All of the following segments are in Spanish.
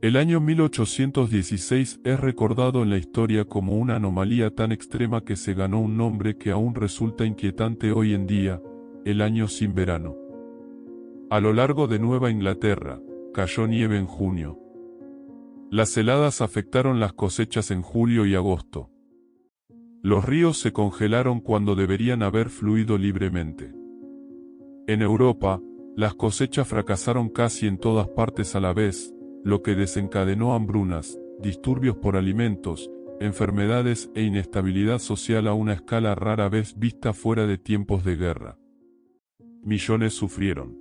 El año 1816 es recordado en la historia como una anomalía tan extrema que se ganó un nombre que aún resulta inquietante hoy en día, el año sin verano. A lo largo de Nueva Inglaterra, cayó nieve en junio. Las heladas afectaron las cosechas en julio y agosto. Los ríos se congelaron cuando deberían haber fluido libremente. En Europa, las cosechas fracasaron casi en todas partes a la vez, lo que desencadenó hambrunas, disturbios por alimentos, enfermedades e inestabilidad social a una escala rara vez vista fuera de tiempos de guerra. Millones sufrieron.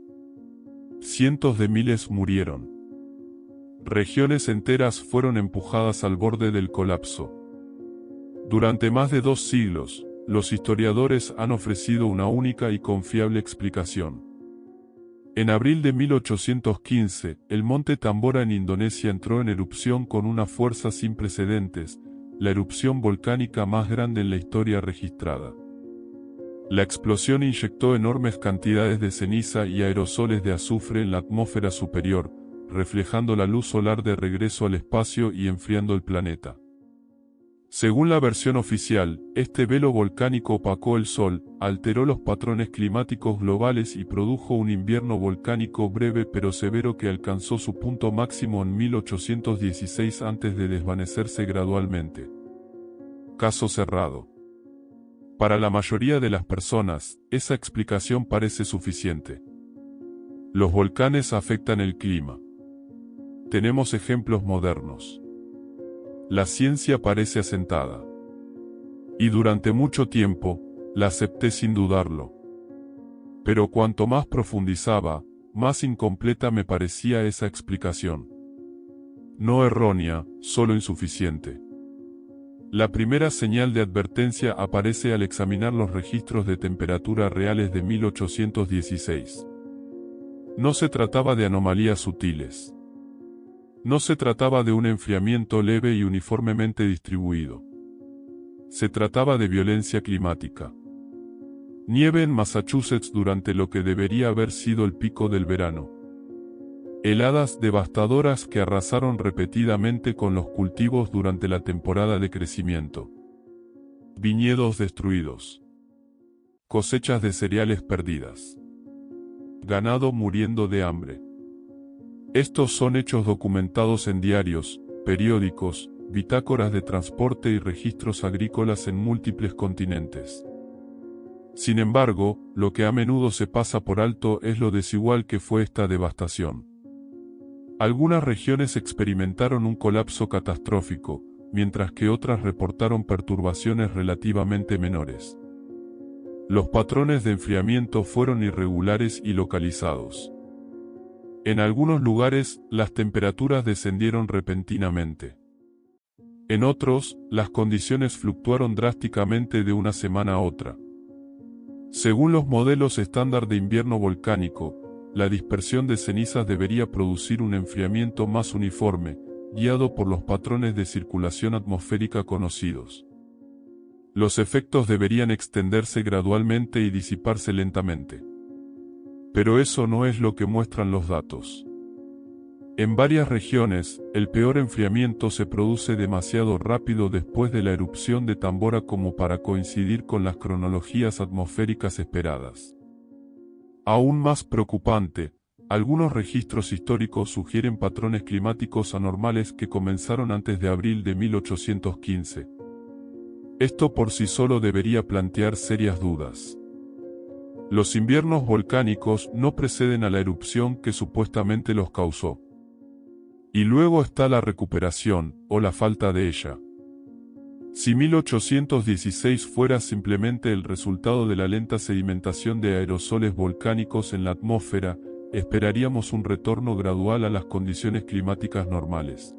Cientos de miles murieron. Regiones enteras fueron empujadas al borde del colapso. Durante más de 2 siglos, los historiadores han ofrecido una única y confiable explicación. En abril de 1815, el monte Tambora en Indonesia entró en erupción con una fuerza sin precedentes, la erupción volcánica más grande en la historia registrada. La explosión inyectó enormes cantidades de ceniza y aerosoles de azufre en la atmósfera superior, reflejando la luz solar de regreso al espacio y enfriando el planeta. Según la versión oficial, este velo volcánico opacó el Sol, alteró los patrones climáticos globales y produjo un invierno volcánico breve pero severo que alcanzó su punto máximo en 1816 antes de desvanecerse gradualmente. Caso cerrado. Para la mayoría de las personas, esa explicación parece suficiente. Los volcanes afectan el clima. Tenemos ejemplos modernos. La ciencia parece asentada. Y durante mucho tiempo, la acepté sin dudarlo. Pero cuanto más profundizaba, más incompleta me parecía esa explicación. No errónea, solo insuficiente. La primera señal de advertencia aparece al examinar los registros de temperatura reales de 1816. No se trataba de anomalías sutiles. No se trataba de un enfriamiento leve y uniformemente distribuido. Se trataba de violencia climática. Nieve en Massachusetts durante lo que debería haber sido el pico del verano. Heladas devastadoras que arrasaron repetidamente con los cultivos durante la temporada de crecimiento. Viñedos destruidos. Cosechas de cereales perdidas. Ganado muriendo de hambre. Estos son hechos documentados en diarios, periódicos, bitácoras de transporte y registros agrícolas en múltiples continentes. Sin embargo, lo que a menudo se pasa por alto es lo desigual que fue esta devastación. Algunas regiones experimentaron un colapso catastrófico, mientras que otras reportaron perturbaciones relativamente menores. Los patrones de enfriamiento fueron irregulares y localizados. En algunos lugares, las temperaturas descendieron repentinamente. En otros, las condiciones fluctuaron drásticamente de una semana a otra. Según los modelos estándar de invierno volcánico, la dispersión de cenizas debería producir un enfriamiento más uniforme, guiado por los patrones de circulación atmosférica conocidos. Los efectos deberían extenderse gradualmente y disiparse lentamente. Pero eso no es lo que muestran los datos. En varias regiones, el peor enfriamiento se produce demasiado rápido después de la erupción de Tambora como para coincidir con las cronologías atmosféricas esperadas. Aún más preocupante, algunos registros históricos sugieren patrones climáticos anormales que comenzaron antes de abril de 1815. Esto por sí solo debería plantear serias dudas. Los inviernos volcánicos no preceden a la erupción que supuestamente los causó. Y luego está la recuperación, o la falta de ella. Si 1816 fuera simplemente el resultado de la lenta sedimentación de aerosoles volcánicos en la atmósfera, esperaríamos un retorno gradual a las condiciones climáticas normales.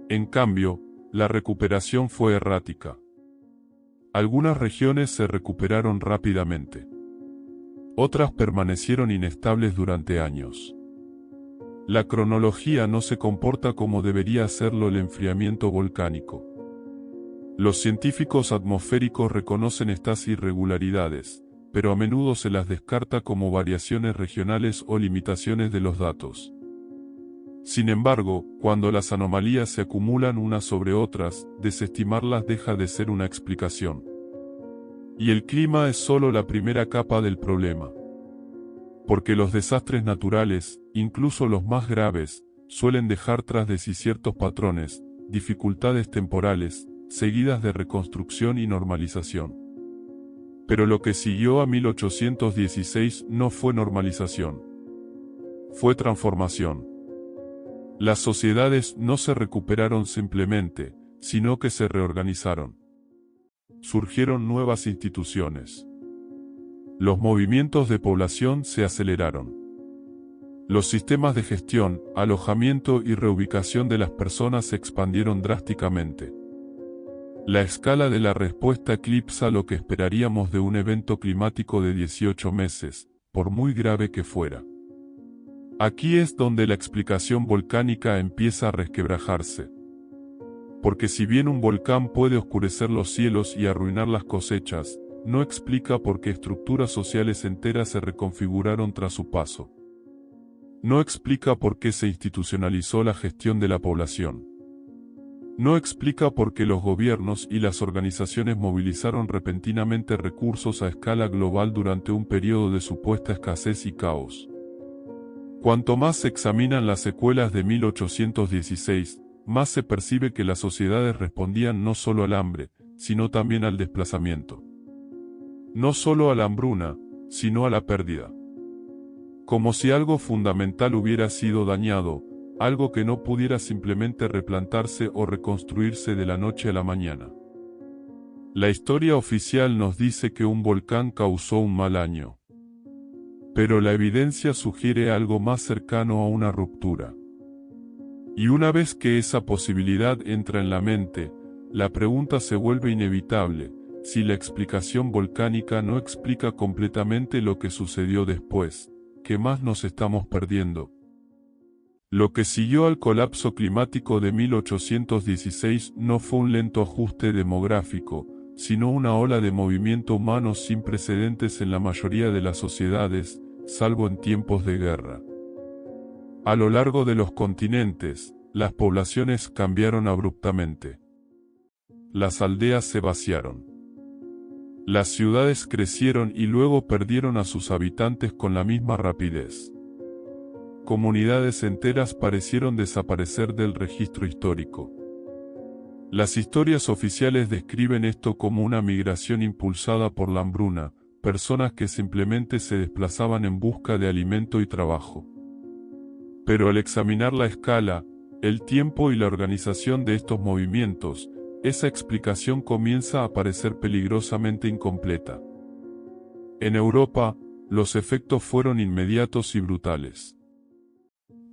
En cambio, la recuperación fue errática. Algunas regiones se recuperaron rápidamente. Otras permanecieron inestables durante años. La cronología no se comporta como debería hacerlo el enfriamiento volcánico. Los científicos atmosféricos reconocen estas irregularidades, pero a menudo se las descarta como variaciones regionales o limitaciones de los datos. Sin embargo, cuando las anomalías se acumulan unas sobre otras, desestimarlas deja de ser una explicación. Y el clima es solo la primera capa del problema. Porque los desastres naturales, incluso los más graves, suelen dejar tras de sí ciertos patrones, dificultades temporales, seguidas de reconstrucción y normalización. Pero lo que siguió a 1816 no fue normalización. Fue transformación. Las sociedades no se recuperaron simplemente, sino que se reorganizaron. Surgieron nuevas instituciones. Los movimientos de población se aceleraron. Los sistemas de gestión, alojamiento y reubicación de las personas se expandieron drásticamente. La escala de la respuesta eclipsa lo que esperaríamos de un evento climático de 18 meses, por muy grave que fuera. Aquí es donde la explicación volcánica empieza a resquebrajarse. Porque si bien un volcán puede oscurecer los cielos y arruinar las cosechas, no explica por qué estructuras sociales enteras se reconfiguraron tras su paso. No explica por qué se institucionalizó la gestión de la población. No explica por qué los gobiernos y las organizaciones movilizaron repentinamente recursos a escala global durante un periodo de supuesta escasez y caos. Cuanto más se examinan las secuelas de 1816, más se percibe que las sociedades respondían no solo al hambre, sino también al desplazamiento. No solo a la hambruna, sino a la pérdida. Como si algo fundamental hubiera sido dañado, algo que no pudiera simplemente replantarse o reconstruirse de la noche a la mañana. La historia oficial nos dice que un volcán causó un mal año. Pero la evidencia sugiere algo más cercano a una ruptura. Y una vez que esa posibilidad entra en la mente, la pregunta se vuelve inevitable: si la explicación volcánica no explica completamente lo que sucedió después, ¿qué más nos estamos perdiendo? Lo que siguió al colapso climático de 1816 no fue un lento ajuste demográfico, sino una ola de movimiento humano sin precedentes en la mayoría de las sociedades, salvo en tiempos de guerra. A lo largo de los continentes, las poblaciones cambiaron abruptamente. Las aldeas se vaciaron. Las ciudades crecieron y luego perdieron a sus habitantes con la misma rapidez. Comunidades enteras parecieron desaparecer del registro histórico. Las historias oficiales describen esto como una migración impulsada por la hambruna, personas que simplemente se desplazaban en busca de alimento y trabajo. Pero al examinar la escala, el tiempo y la organización de estos movimientos, esa explicación comienza a parecer peligrosamente incompleta. En Europa, los efectos fueron inmediatos y brutales.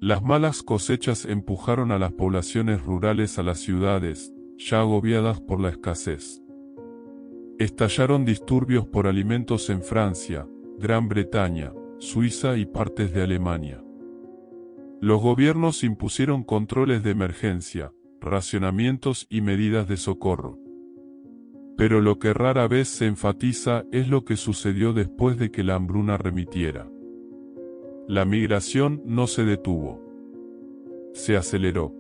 Las malas cosechas empujaron a las poblaciones rurales a las ciudades, ya agobiadas por la escasez. Estallaron disturbios por alimentos en Francia, Gran Bretaña, Suiza y partes de Alemania. Los gobiernos impusieron controles de emergencia, racionamientos y medidas de socorro. Pero lo que rara vez se enfatiza es lo que sucedió después de que la hambruna remitiera. La migración no se detuvo. Se aceleró.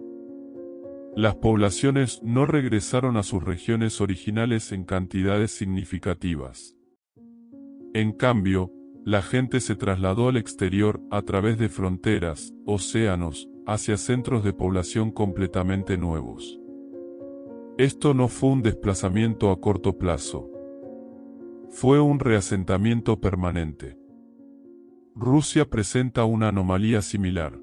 Las poblaciones no regresaron a sus regiones originales en cantidades significativas. En cambio, la gente se trasladó al exterior a través de fronteras, océanos, hacia centros de población completamente nuevos. Esto no fue un desplazamiento a corto plazo. Fue un reasentamiento permanente. Rusia presenta una anomalía similar.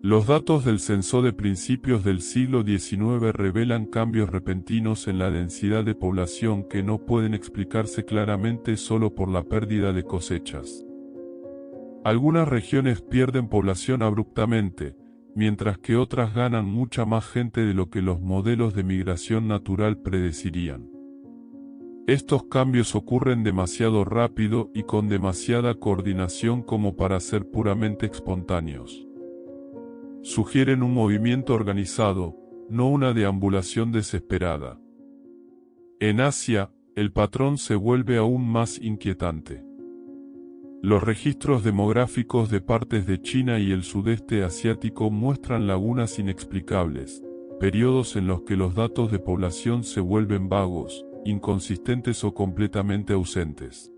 Los datos del censo de principios del siglo XIX revelan cambios repentinos en la densidad de población que no pueden explicarse claramente solo por la pérdida de cosechas. Algunas regiones pierden población abruptamente, mientras que otras ganan mucha más gente de lo que los modelos de migración natural predecirían. Estos cambios ocurren demasiado rápido y con demasiada coordinación como para ser puramente espontáneos. Sugieren un movimiento organizado, no una deambulación desesperada. En Asia, el patrón se vuelve aún más inquietante. Los registros demográficos de partes de China y el sudeste asiático muestran lagunas inexplicables, periodos en los que los datos de población se vuelven vagos, inconsistentes o completamente ausentes.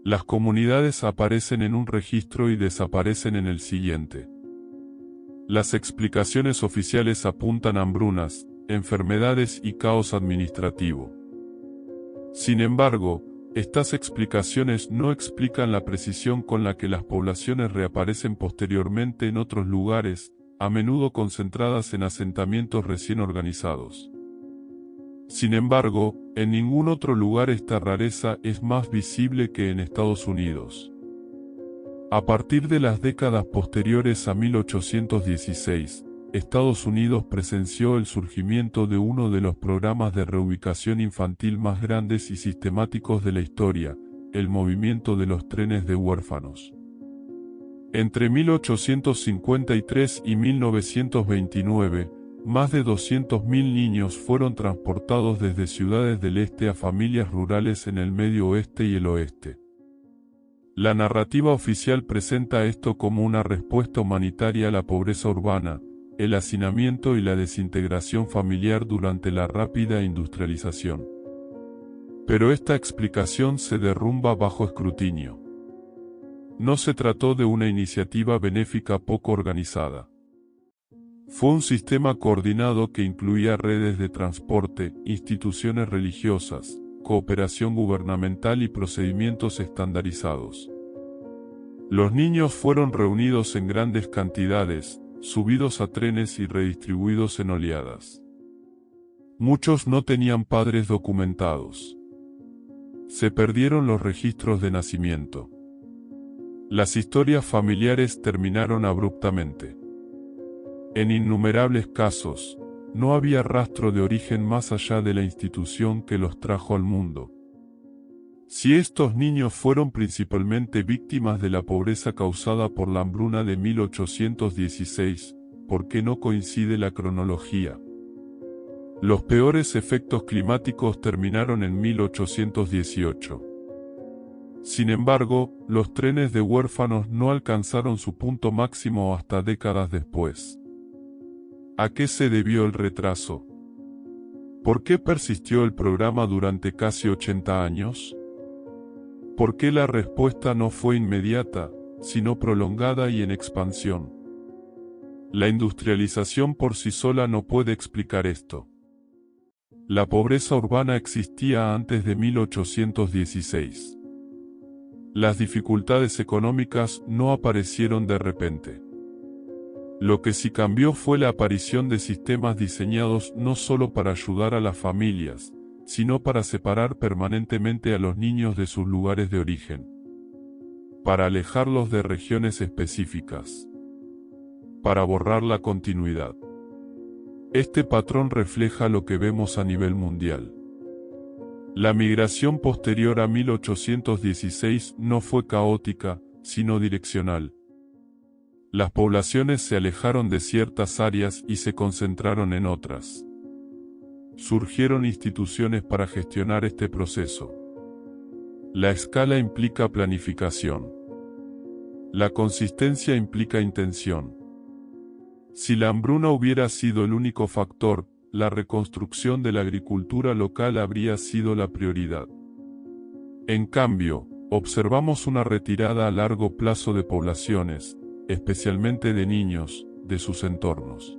Las comunidades aparecen en un registro y desaparecen en el siguiente. Las explicaciones oficiales apuntan a hambrunas, enfermedades y caos administrativo. Sin embargo, estas explicaciones no explican la precisión con la que las poblaciones reaparecen posteriormente en otros lugares, a menudo concentradas en asentamientos recién organizados. Sin embargo, en ningún otro lugar esta rareza es más visible que en Estados Unidos. A partir de las décadas posteriores a 1816, Estados Unidos presenció el surgimiento de uno de los programas de reubicación infantil más grandes y sistemáticos de la historia, el movimiento de los trenes de huérfanos. Entre 1853 y 1929, más de 200.000 niños fueron transportados desde ciudades del este a familias rurales en el Medio Oeste y el Oeste. La narrativa oficial presenta esto como una respuesta humanitaria a la pobreza urbana, el hacinamiento y la desintegración familiar durante la rápida industrialización. Pero esta explicación se derrumba bajo escrutinio. No se trató de una iniciativa benéfica poco organizada. Fue un sistema coordinado que incluía redes de transporte, instituciones religiosas, cooperación gubernamental y procedimientos estandarizados. Los niños fueron reunidos en grandes cantidades, subidos a trenes y redistribuidos en oleadas. Muchos no tenían padres documentados. Se perdieron los registros de nacimiento. Las historias familiares terminaron abruptamente. En innumerables casos, no había rastro de origen más allá de la institución que los trajo al mundo. Si estos niños fueron principalmente víctimas de la pobreza causada por la hambruna de 1816, ¿por qué no coincide la cronología? Los peores efectos climáticos terminaron en 1818. Sin embargo, los trenes de huérfanos no alcanzaron su punto máximo hasta décadas después. ¿A qué se debió el retraso? ¿Por qué persistió el programa durante casi 80 años? ¿Por qué la respuesta no fue inmediata, sino prolongada y en expansión? La industrialización por sí sola no puede explicar esto. La pobreza urbana existía antes de 1816. Las dificultades económicas no aparecieron de repente. Lo que sí cambió fue la aparición de sistemas diseñados no solo para ayudar a las familias, sino para separar permanentemente a los niños de sus lugares de origen, para alejarlos de regiones específicas, para borrar la continuidad. Este patrón refleja lo que vemos a nivel mundial. La migración posterior a 1816 no fue caótica, sino direccional. Las poblaciones se alejaron de ciertas áreas y se concentraron en otras. Surgieron instituciones para gestionar este proceso. La escala implica planificación. La consistencia implica intención. Si la hambruna hubiera sido el único factor, la reconstrucción de la agricultura local habría sido la prioridad. En cambio, observamos una retirada a largo plazo de poblaciones, especialmente de niños, de sus entornos.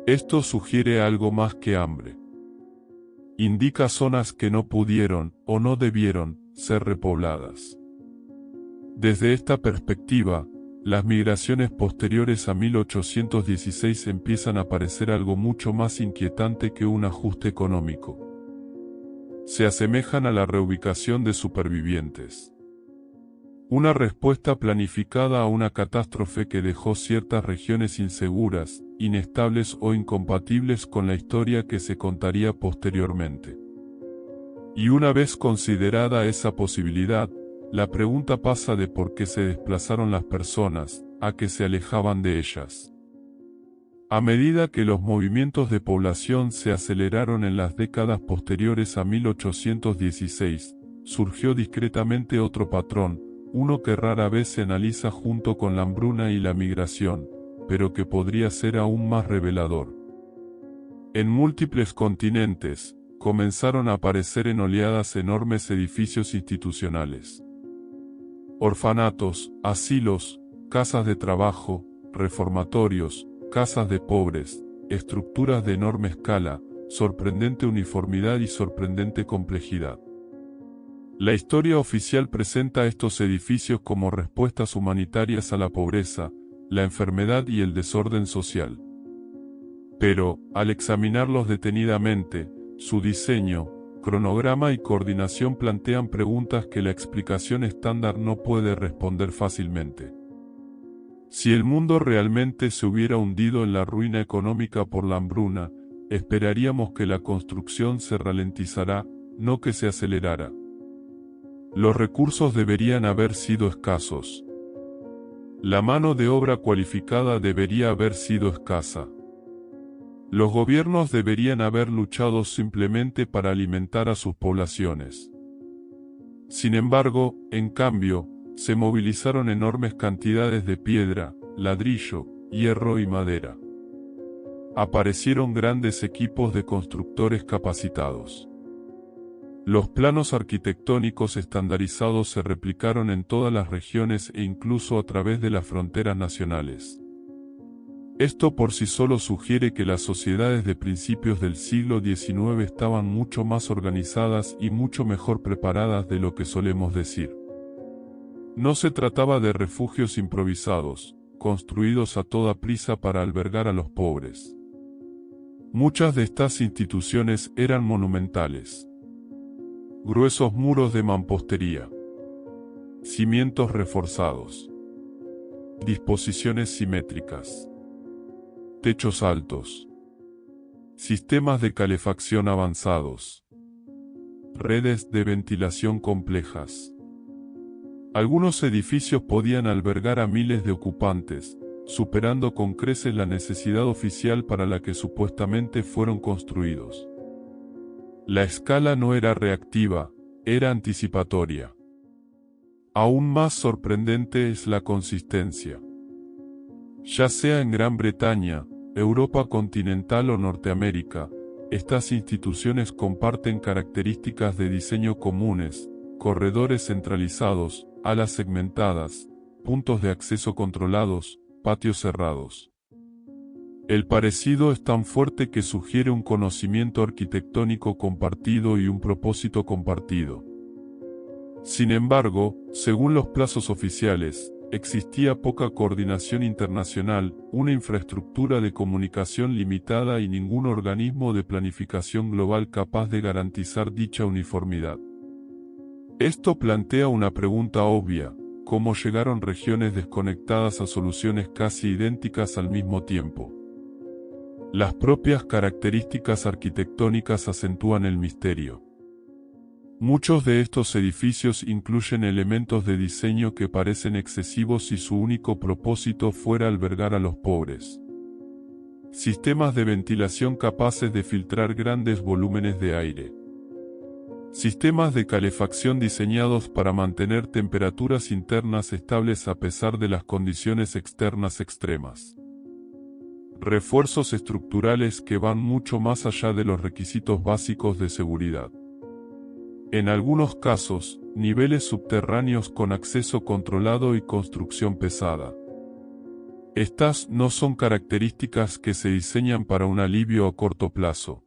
Esto sugiere algo más que hambre. Indica zonas que no pudieron, o no debieron, ser repobladas. Desde esta perspectiva, las migraciones posteriores a 1816 empiezan a parecer algo mucho más inquietante que un ajuste económico. Se asemejan a la reubicación de supervivientes. Una respuesta planificada a una catástrofe que dejó ciertas regiones inseguras, inestables o incompatibles con la historia que se contaría posteriormente. Y una vez considerada esa posibilidad, la pregunta pasa de por qué se desplazaron las personas, a que se alejaban de ellas. A medida que los movimientos de población se aceleraron en las décadas posteriores a 1816, surgió discretamente otro patrón, uno que rara vez se analiza junto con la hambruna y la migración, pero que podría ser aún más revelador. En múltiples continentes, comenzaron a aparecer en oleadas enormes edificios institucionales. Orfanatos, asilos, casas de trabajo, reformatorios, casas de pobres, estructuras de enorme escala, sorprendente uniformidad y sorprendente complejidad. La historia oficial presenta estos edificios como respuestas humanitarias a la pobreza, la enfermedad y el desorden social. Pero, al examinarlos detenidamente, su diseño, cronograma y coordinación plantean preguntas que la explicación estándar no puede responder fácilmente. Si el mundo realmente se hubiera hundido en la ruina económica por la hambruna, esperaríamos que la construcción se ralentizara, no que se acelerara. Los recursos deberían haber sido escasos. La mano de obra cualificada debería haber sido escasa. Los gobiernos deberían haber luchado simplemente para alimentar a sus poblaciones. Sin embargo, en cambio, se movilizaron enormes cantidades de piedra, ladrillo, hierro y madera. Aparecieron grandes equipos de constructores capacitados. Los planos arquitectónicos estandarizados se replicaron en todas las regiones e incluso a través de las fronteras nacionales. Esto por sí solo sugiere que las sociedades de principios del siglo XIX estaban mucho más organizadas y mucho mejor preparadas de lo que solemos decir. No se trataba de refugios improvisados, construidos a toda prisa para albergar a los pobres. Muchas de estas instituciones eran monumentales. Gruesos muros de mampostería. Cimientos reforzados. Disposiciones simétricas. Techos altos. Sistemas de calefacción avanzados. Redes de ventilación complejas. Algunos edificios podían albergar a miles de ocupantes, superando con creces la necesidad oficial para la que supuestamente fueron construidos. La escala no era reactiva, era anticipatoria. Aún más sorprendente es la consistencia. Ya sea en Gran Bretaña, Europa continental o Norteamérica, estas instituciones comparten características de diseño comunes: corredores centralizados, alas segmentadas, puntos de acceso controlados, patios cerrados. El parecido es tan fuerte que sugiere un conocimiento arquitectónico compartido y un propósito compartido. Sin embargo, según los plazos oficiales, existía poca coordinación internacional, una infraestructura de comunicación limitada y ningún organismo de planificación global capaz de garantizar dicha uniformidad. Esto plantea una pregunta obvia: ¿cómo llegaron regiones desconectadas a soluciones casi idénticas al mismo tiempo? Las propias características arquitectónicas acentúan el misterio. Muchos de estos edificios incluyen elementos de diseño que parecen excesivos si su único propósito fuera albergar a los pobres. Sistemas de ventilación capaces de filtrar grandes volúmenes de aire. Sistemas de calefacción diseñados para mantener temperaturas internas estables a pesar de las condiciones externas extremas. Refuerzos estructurales que van mucho más allá de los requisitos básicos de seguridad. En algunos casos, niveles subterráneos con acceso controlado y construcción pesada. Estas no son características que se diseñan para un alivio a corto plazo.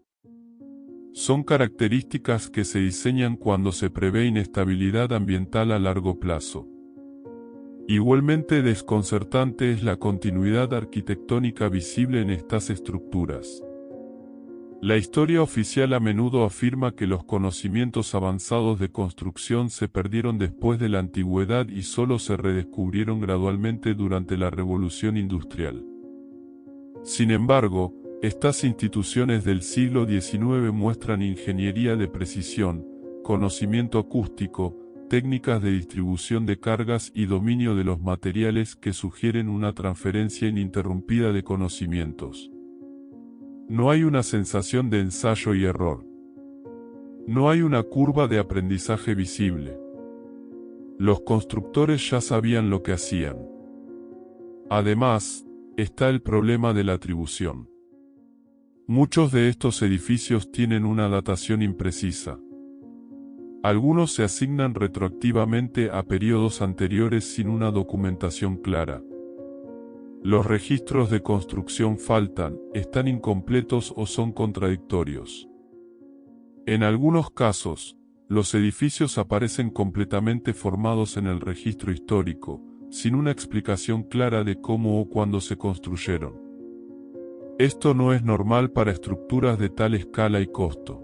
Son características que se diseñan cuando se prevé inestabilidad ambiental a largo plazo. Igualmente desconcertante es la continuidad arquitectónica visible en estas estructuras. La historia oficial a menudo afirma que los conocimientos avanzados de construcción se perdieron después de la antigüedad y solo se redescubrieron gradualmente durante la Revolución Industrial. Sin embargo, estas instituciones del siglo XIX muestran ingeniería de precisión, conocimiento acústico, técnicas de distribución de cargas y dominio de los materiales que sugieren una transferencia ininterrumpida de conocimientos. No hay una sensación de ensayo y error. No hay una curva de aprendizaje visible. Los constructores ya sabían lo que hacían. Además, está el problema de la atribución. Muchos de estos edificios tienen una datación imprecisa. Algunos se asignan retroactivamente a periodos anteriores sin una documentación clara. Los registros de construcción faltan, están incompletos o son contradictorios. En algunos casos, los edificios aparecen completamente formados en el registro histórico, sin una explicación clara de cómo o cuándo se construyeron. Esto no es normal para estructuras de tal escala y costo.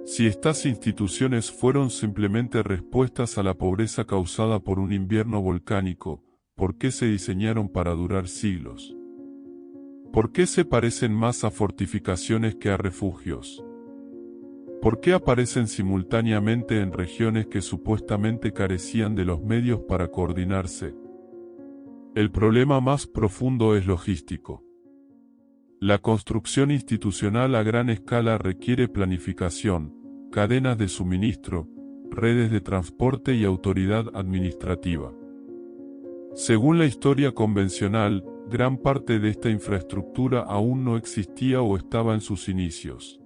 Si estas instituciones fueron simplemente respuestas a la pobreza causada por un invierno volcánico, ¿por qué se diseñaron para durar siglos? ¿Por qué se parecen más a fortificaciones que a refugios? ¿Por qué aparecen simultáneamente en regiones que supuestamente carecían de los medios para coordinarse? El problema más profundo es logístico. La construcción institucional a gran escala requiere planificación, cadenas de suministro, redes de transporte y autoridad administrativa. Según la historia convencional, gran parte de esta infraestructura aún no existía o estaba en sus inicios.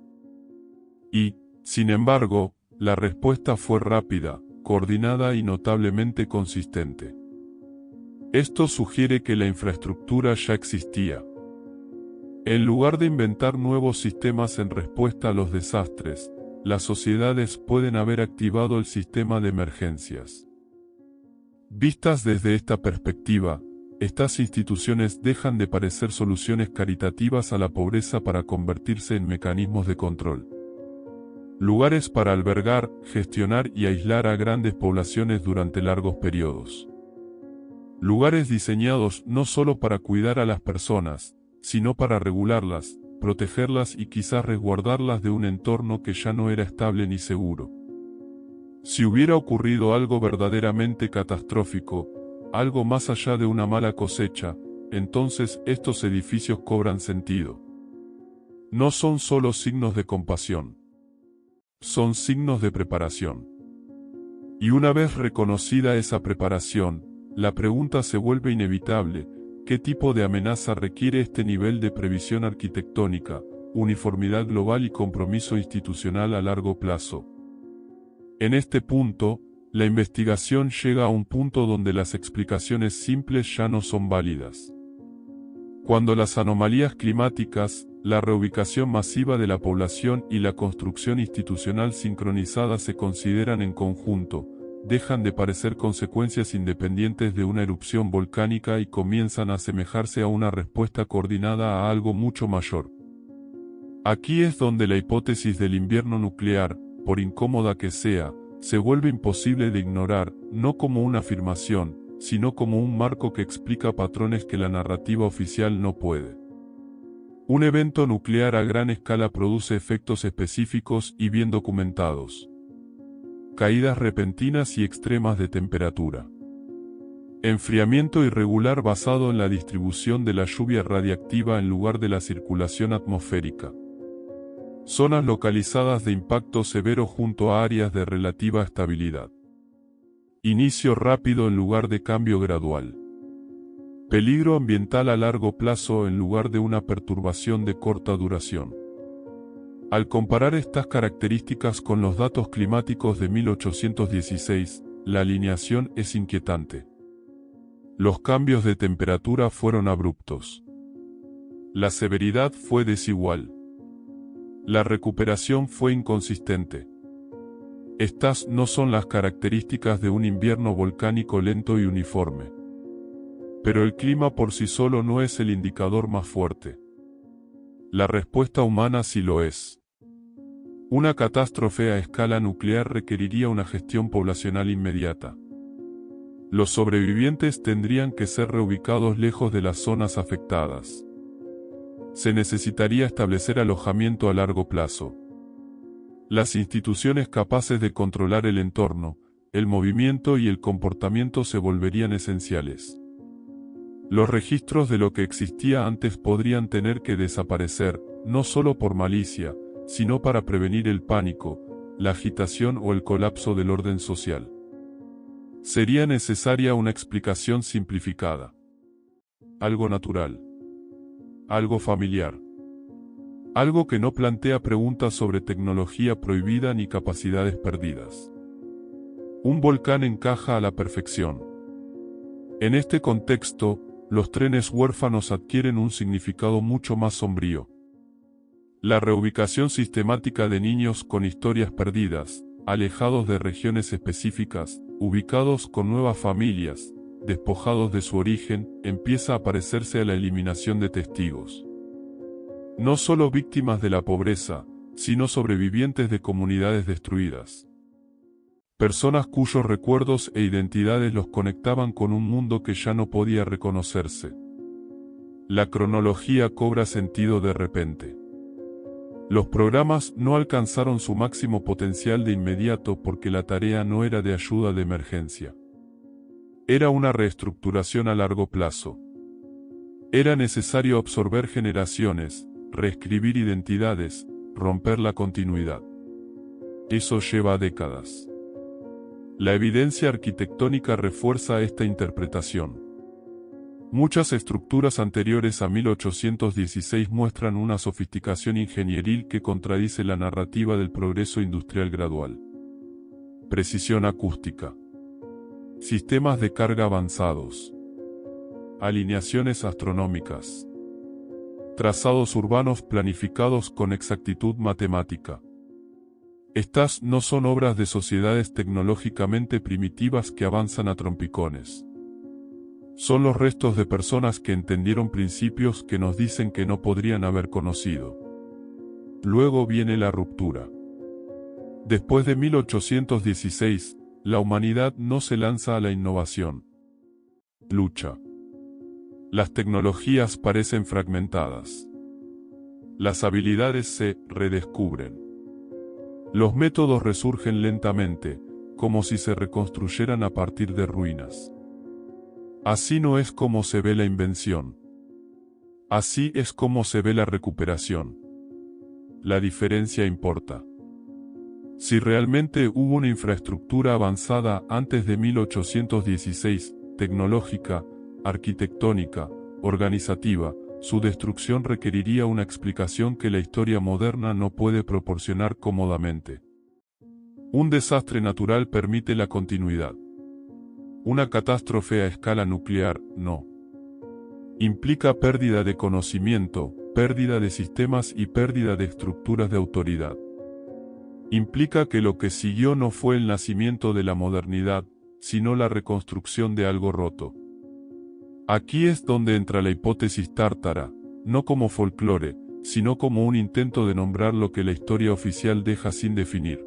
Y, sin embargo, la respuesta fue rápida, coordinada y notablemente consistente. Esto sugiere que la infraestructura ya existía. En lugar de inventar nuevos sistemas en respuesta a los desastres, las sociedades pueden haber activado el sistema de emergencias. Vistas desde esta perspectiva, estas instituciones dejan de parecer soluciones caritativas a la pobreza para convertirse en mecanismos de control. Lugares para albergar, gestionar y aislar a grandes poblaciones durante largos periodos. Lugares diseñados no solo para cuidar a las personas, sino para regularlas, protegerlas y quizás resguardarlas de un entorno que ya no era estable ni seguro. Si hubiera ocurrido algo verdaderamente catastrófico, algo más allá de una mala cosecha, entonces estos edificios cobran sentido. No son solo signos de compasión. Son signos de preparación. Y una vez reconocida esa preparación, la pregunta se vuelve inevitable: ¿qué tipo de amenaza requiere este nivel de previsión arquitectónica, uniformidad global y compromiso institucional a largo plazo? En este punto, la investigación llega a un punto donde las explicaciones simples ya no son válidas. Cuando las anomalías climáticas, la reubicación masiva de la población y la construcción institucional sincronizada se consideran en conjunto, dejan de parecer consecuencias independientes de una erupción volcánica y comienzan a asemejarse a una respuesta coordinada a algo mucho mayor. Aquí es donde la hipótesis del invierno nuclear, por incómoda que sea, se vuelve imposible de ignorar, no como una afirmación, sino como un marco que explica patrones que la narrativa oficial no puede. Un evento nuclear a gran escala produce efectos específicos y bien documentados. Caídas repentinas y extremas de temperatura. Enfriamiento irregular basado en la distribución de la lluvia radiactiva en lugar de la circulación atmosférica. Zonas localizadas de impacto severo junto a áreas de relativa estabilidad. Inicio rápido en lugar de cambio gradual. Peligro ambiental a largo plazo en lugar de una perturbación de corta duración. Al comparar estas características con los datos climáticos de 1816, la alineación es inquietante. Los cambios de temperatura fueron abruptos. La severidad fue desigual. La recuperación fue inconsistente. Estas no son las características de un invierno volcánico lento y uniforme. Pero el clima por sí solo no es el indicador más fuerte. La respuesta humana sí lo es. Una catástrofe a escala nuclear requeriría una gestión poblacional inmediata. Los sobrevivientes tendrían que ser reubicados lejos de las zonas afectadas. Se necesitaría establecer alojamiento a largo plazo. Las instituciones capaces de controlar el entorno, el movimiento y el comportamiento se volverían esenciales. Los registros de lo que existía antes podrían tener que desaparecer, no solo por malicia, sino para prevenir el pánico, la agitación o el colapso del orden social. Sería necesaria una explicación simplificada. Algo natural. Algo familiar. Algo que no plantea preguntas sobre tecnología prohibida ni capacidades perdidas. Un volcán encaja a la perfección. En este contexto, los trenes huérfanos adquieren un significado mucho más sombrío. La reubicación sistemática de niños con historias perdidas, alejados de regiones específicas, ubicados con nuevas familias, despojados de su origen, empieza a parecerse a la eliminación de testigos. No solo víctimas de la pobreza, sino sobrevivientes de comunidades destruidas. Personas cuyos recuerdos e identidades los conectaban con un mundo que ya no podía reconocerse. La cronología cobra sentido de repente. Los programas no alcanzaron su máximo potencial de inmediato porque la tarea no era de ayuda de emergencia. Era una reestructuración a largo plazo. Era necesario absorber generaciones, reescribir identidades, romper la continuidad. Eso lleva décadas. La evidencia arquitectónica refuerza esta interpretación. Muchas estructuras anteriores a 1816 muestran una sofisticación ingenieril que contradice la narrativa del progreso industrial gradual. Precisión acústica. Sistemas de carga avanzados. Alineaciones astronómicas. Trazados urbanos planificados con exactitud matemática. Estas no son obras de sociedades tecnológicamente primitivas que avanzan a trompicones. Son los restos de personas que entendieron principios que nos dicen que no podrían haber conocido. Luego viene la ruptura. Después de 1816, la humanidad no se lanza a la innovación. Lucha. Las tecnologías parecen fragmentadas. Las habilidades se redescubren. Los métodos resurgen lentamente, como si se reconstruyeran a partir de ruinas. Así no es como se ve la invención. Así es como se ve la recuperación. La diferencia importa. Si realmente hubo una infraestructura avanzada antes de 1816, tecnológica, arquitectónica, organizativa, su destrucción requeriría una explicación que la historia moderna no puede proporcionar cómodamente. Un desastre natural permite la continuidad. Una catástrofe a escala nuclear, no. Implica pérdida de conocimiento, pérdida de sistemas y pérdida de estructuras de autoridad. Implica que lo que siguió no fue el nacimiento de la modernidad, sino la reconstrucción de algo roto. Aquí es donde entra la hipótesis tártara, no como folclore, sino como un intento de nombrar lo que la historia oficial deja sin definir.